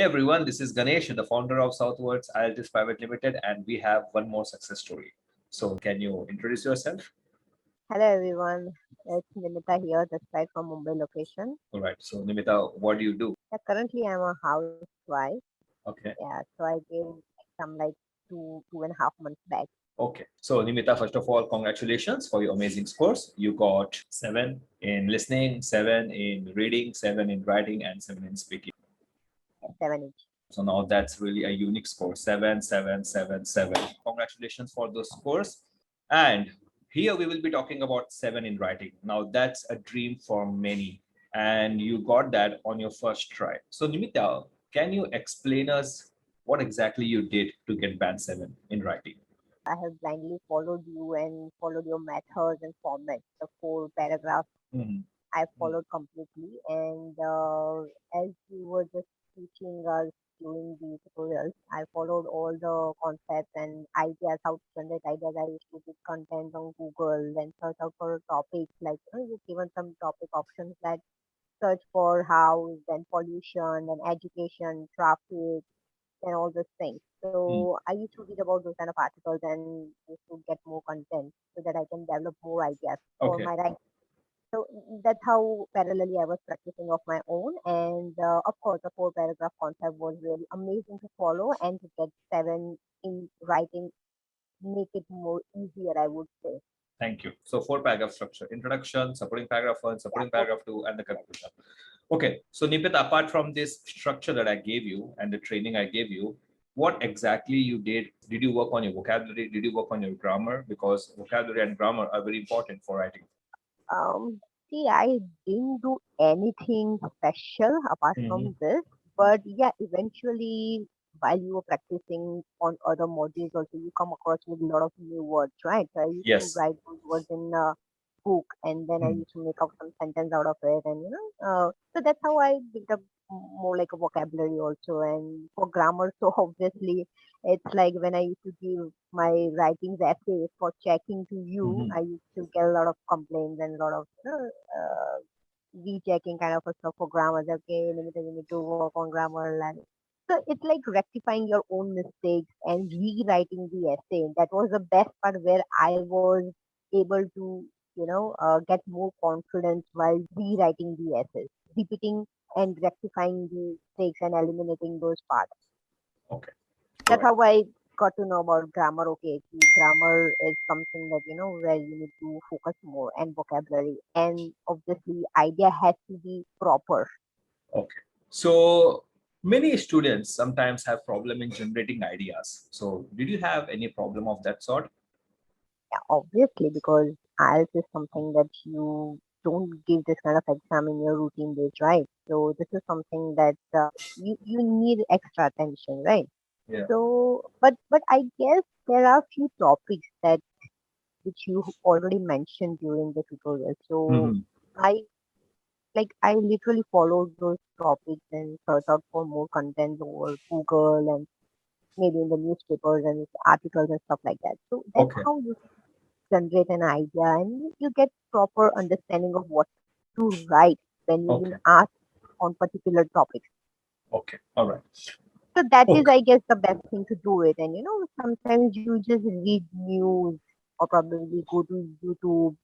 Hey everyone, this is Ganesh, the founder of Southwards IELTS Private Limited, and we have one more success story. So, can you introduce yourself? Hello everyone, it's Nimita here, this side from Mumbai location. All right. So, Nimita, what do you do? Yeah, currently I'm a housewife. Okay. Yeah, so I gave some like 2.5 months back. Okay. So, Nimita, first of all, congratulations for your amazing scores. You got 7 in listening, 7 in reading, 7 in writing, and 7 in speaking. 7 each. So now that's really a unique score 7, 7, 7, 7. Congratulations for those scores. And here we will be talking about 7 in writing. Now that's a dream for many. And you got that on your first try. So, Nimita, can you explain us what exactly you did to get band 7 in writing? I have blindly followed you and followed your methods and formats. The 4 paragraphs Mhm. I followed completely. And as you were just teaching us during the tutorials, I followed all the concepts and ideas, how to generate ideas. I used to do content on Google and search out for topics like you've given some topic options that search for house and pollution and education, traffic, and all those things. Mm. So I used to read about those kind of articles and used to get more content so that I can develop more ideas for Okay. my writing. So that's how parallelly I was practicing of my own. And of course, the 4 paragraph concept was really amazing to follow and to get 7 in writing, make it more easier, I would say. Thank you. So, 4 paragraph structure: introduction, supporting paragraph 1, Yeah, supporting four, paragraph 2, and the yes. conclusion. Okay, so Nipit, apart from this structure that I gave you and the training I gave you, what exactly you did? Did you work on your vocabulary? Did you work on your grammar? Because vocabulary and grammar are very important for writing. Um, See, I didn't do anything special apart Mhm. from this, but yeah, eventually while you were practicing on other modules also, you come across with a lot of new words, right? So I used to Yes. write those words in a book, and then I Hmm. used to make up some sentence out of it, and so that's how I built up more like a vocabulary also, and for grammar. So obviously, it's like when I used to give my writings essays for checking to you, Mhm. I used to get a lot of complaints and a lot of rechecking kind of a stuff for grammar. Okay, limited, you need to work on grammar. And so it's like rectifying your own mistakes and rewriting the essay. That was the best part where I was able to, get more confidence while rewriting the essays, repeating and rectifying the mistakes and eliminating those parts. Okay. All That's right. how I got to know about grammar. Okay, grammar is something that where you need to focus more and vocabulary, and obviously idea has to be proper. Okay. So many students sometimes have problem in generating ideas. So did you have any problem of that sort? Yeah, obviously, because IELTS is something that you don't give this kind of exam in your routine days, right? So this is something that you need extra attention, right? Yeah. So, but I guess there are few topics that which you already mentioned during the tutorial. So Mhm. I I literally followed those topics and search out for more content over Google and maybe in the newspapers and articles and stuff like that. So that's Okay. how you generate an idea and you get proper understanding of what to write when you've been Okay. asked on particular topics. Okay. All right. So that is, Okay. I guess, the best thing to do it. And sometimes you just read news or probably go to YouTube.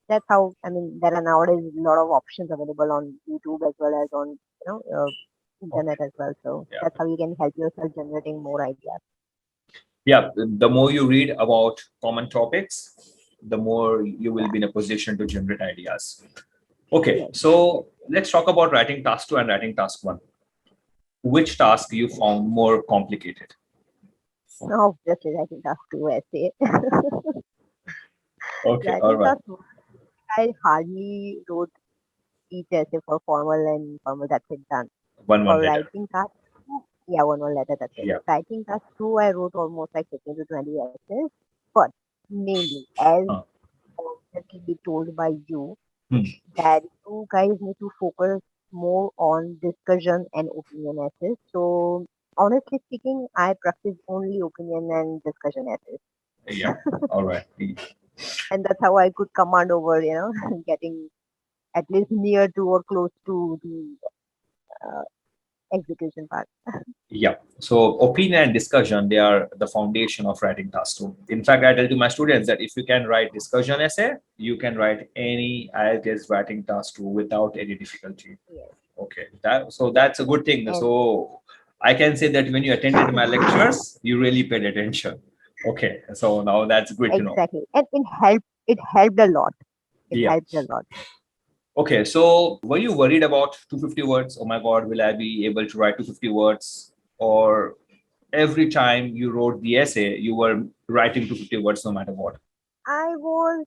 That's how, I mean, there are nowadays a lot of options available on YouTube as well as on, Okay. internet as well. So Yeah. that's how you can help yourself generating more ideas. Yeah. The more you read about common topics, the more you will Yeah. be in a position to generate ideas. Okay. Yes. So let's talk about writing task 2 and writing task 1. Which task you found more complicated? Obviously, writing task two essay. Okay. All Writing right. task one, I hardly wrote each essay for formal and informal. That's it done. One For later. writing task two, yeah, one more letter. That's it. Yeah. Writing task two, I wrote almost like 15 to 20 essays. But mainly, as Uh, obviously told by you, hmm. that you guys need to focus more on discussion and opinion essays. So honestly speaking, I practice only opinion and discussion essays. Yeah. All right. And that's how I could command over, getting at least near to or close to the uh, execution part. Yeah. So opinion and discussion, they are the foundation of writing task two. In fact, I tell to my students that if you can write discussion essay, you can write any IELTS writing task two without any difficulty. Yes. Okay. That's a good thing. And So I can say that when you attended my lectures, you really paid attention. Okay. So now that's good to know. exactly. And it helped a lot. It Yeah. helped a lot. Okay, so were you worried about 250 words? Oh my God, will I be able to write 250 words? Or every time you wrote the essay, you were writing 250 words no matter what? I was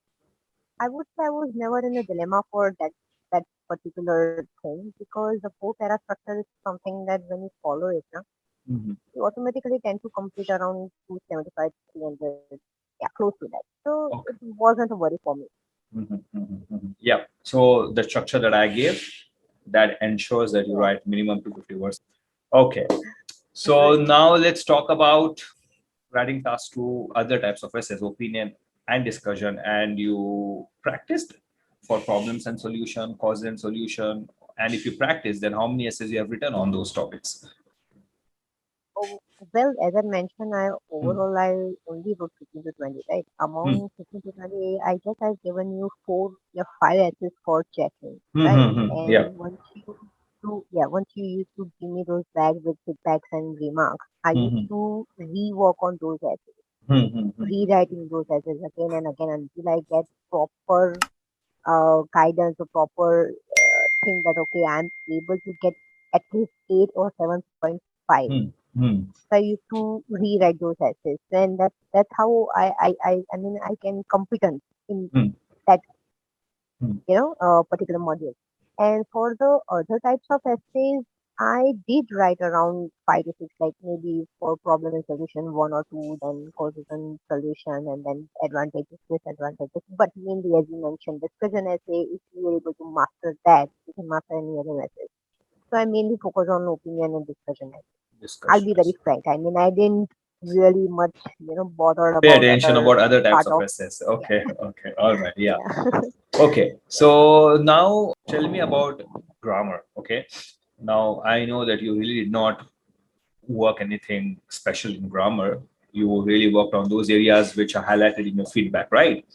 I would say I was never in a dilemma for that particular thing because the four para structure is something that when you follow it, na, Mhm, you automatically tend to complete around 275, 300, yeah, close to that. So it okay. wasn't a worry for me. Yeah. So the structure that I gave, that ensures that you Yeah. write minimum 250 words. Okay. So Right. now let's talk about writing tasks to other types of essays, opinion and discussion. And you practiced for problems and solution, cause and solution. And if you practice, then how many essays you have written on those topics? Oh, well, as I mentioned, I Hmm. overall I only wrote 15 to 20, right? Hmm. Among 15 to 20, I guess I've given you four, yeah, five essays for checking, right? Yeah. And once you used to give me those bags with feedbacks and remarks, I used Hmm. to rework on those essays, Hmm. rewriting those essays again and again until I get proper guidance or proper thing that okay, I'm able to get at least 8 or 7.5. Hmm. Hmm. I used to rewrite those essays, and that's how I mean I can competent in Hmm. that Hmm. particular module. And for the other types of essays, I did write around five to six, like maybe for problem and solution one or two, then causes and solution, and then advantages, disadvantages. But mainly, as you mentioned, discussion essay, if you are able to master that, you can master any other essay. So I mainly focus on opinion and discussion. I'll be very Discussions. frank. I mean, I didn't really much, bothered Pay about attention other about other types part of of, essays. yeah, Okay. Okay. All right. Yeah. yeah, Okay. yeah. So now tell me about grammar. Okay. Now I know that you really did not work anything special in grammar. You really worked on those areas which are highlighted in your feedback, right?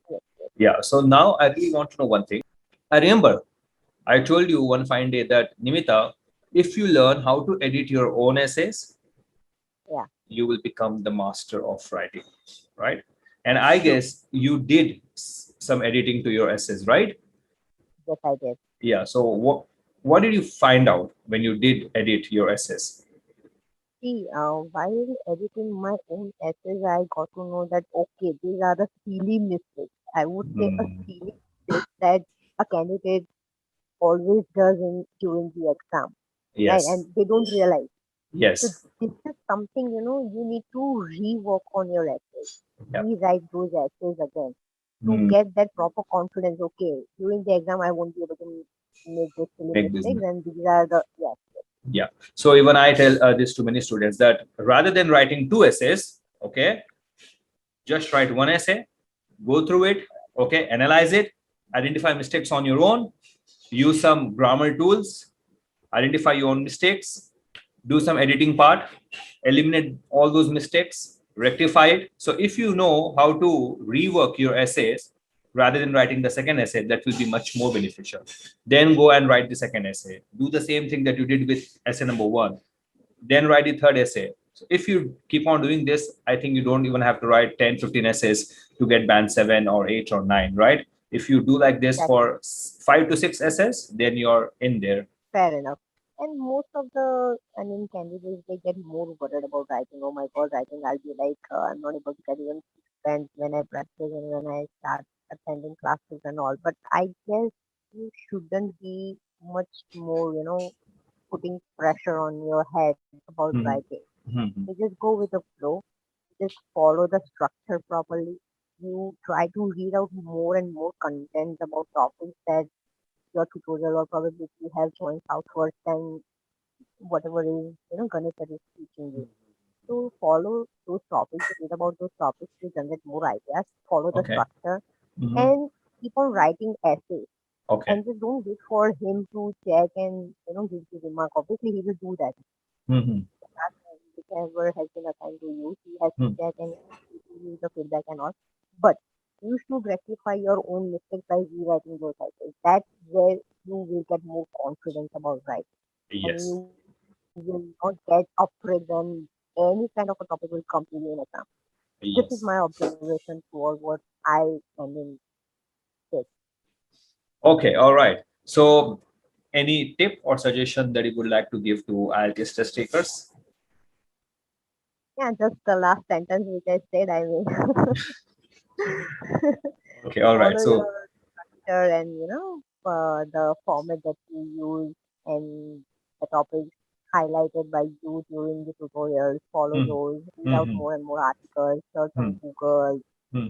Yes. Yeah. So now I really want to know one thing. I remember I told you one fine day that Nimita, if you learn how to edit your own essays, Yeah. you will become the master of writing, right? And I True. guess you did some editing to your essays, right? Yes, I did. Yeah. So what did you find out when you did edit your essays? See, while editing my own essays, I got to know that okay, these are the silly mistakes. I would say a Hmm. silly mistake that a candidate always does in during the exam, right? Yes. And they don't realize. So Yes. this is something you need to rework on your essays, Yeah. rewrite those essays again to Hmm. get that proper confidence. Okay, during the exam, I won't be able to make those silly Make this. mistakes, and these are the yes, Yeah. So even I tell this to many students that rather than writing two essays, okay, just write one essay, go through it, okay, analyze it, identify mistakes on your own, use some grammar tools, identify your own mistakes, do some editing part, eliminate all those mistakes, rectify it. So if you know how to rework your essays rather than writing the second essay, that will be much more beneficial. Then go and write the second essay. Do the same thing that you did with essay number one. Then write the third essay. So if you keep on doing this, I think you don't even have to write 10, 15 essays to get band 7 or 8 or 9, right? If you do like this exactly. for 5 to 6 essays, then you're in there. Fair enough. And most of the, I mean, candidates, they get more worried about writing. Oh my God, writing, I'll be like, I'm not able to get even spent when I practice and when I start attending classes and all. But I guess you shouldn't be much more, putting pressure on your head about Mhm. writing. You Mhm. just go with the flow, just follow the structure properly. You try to read out more and more content about topics that your tutorial or probably if you have joined Southwards, then whatever is Ganesh is teaching you. To follow those topics, to read about those topics to generate more ideas, follow the Okay. structure Mhm. and keep on writing essays. Okay. and just don't wait for him to check and give the remark. Obviously, he will do that. Mm-hmm. That whichever has been assigned to you, he has to Hmm. check and give you the feedback and all. But you should rectify your own mistakes by rewriting those cycles. That's where you will get more confidence about writing, and Yes. you will not get afraid when any kind of a topic will come to you in exam. This is my Yes. observation for what I mean. Yes. Okay. All right. So, any tip or suggestion that you would like to give to IELTS test takers? Yeah, just the last sentence which I said. I mean, Okay. All right. follow your So, structure and the format that you use and the topics highlighted by you during the tutorials. Follow hmm, those. Read out hmm, more and more articles. Search hmm, on Google. hmm.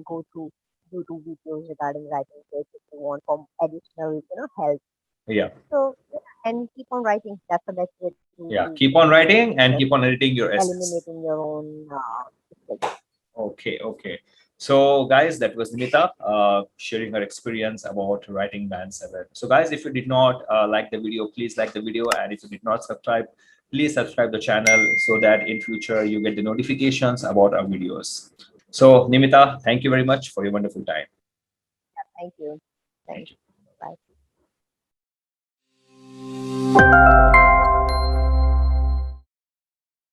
Go to YouTube videos regarding writing tips if you want some additional help. Yeah. So and keep on writing. That's the best way to Yeah. Keep on writing and keep on editing your essays. eliminating your own mistakes. Okay, okay. So, guys, that was Nimita sharing her experience about writing Band 7. So, guys, if you did not like the video, please like the video. And if you did not subscribe, please subscribe the channel so that in future you get the notifications about our videos. So, Nimita, thank you very much for your wonderful time. Thank you. Thank Thanks. you. Bye.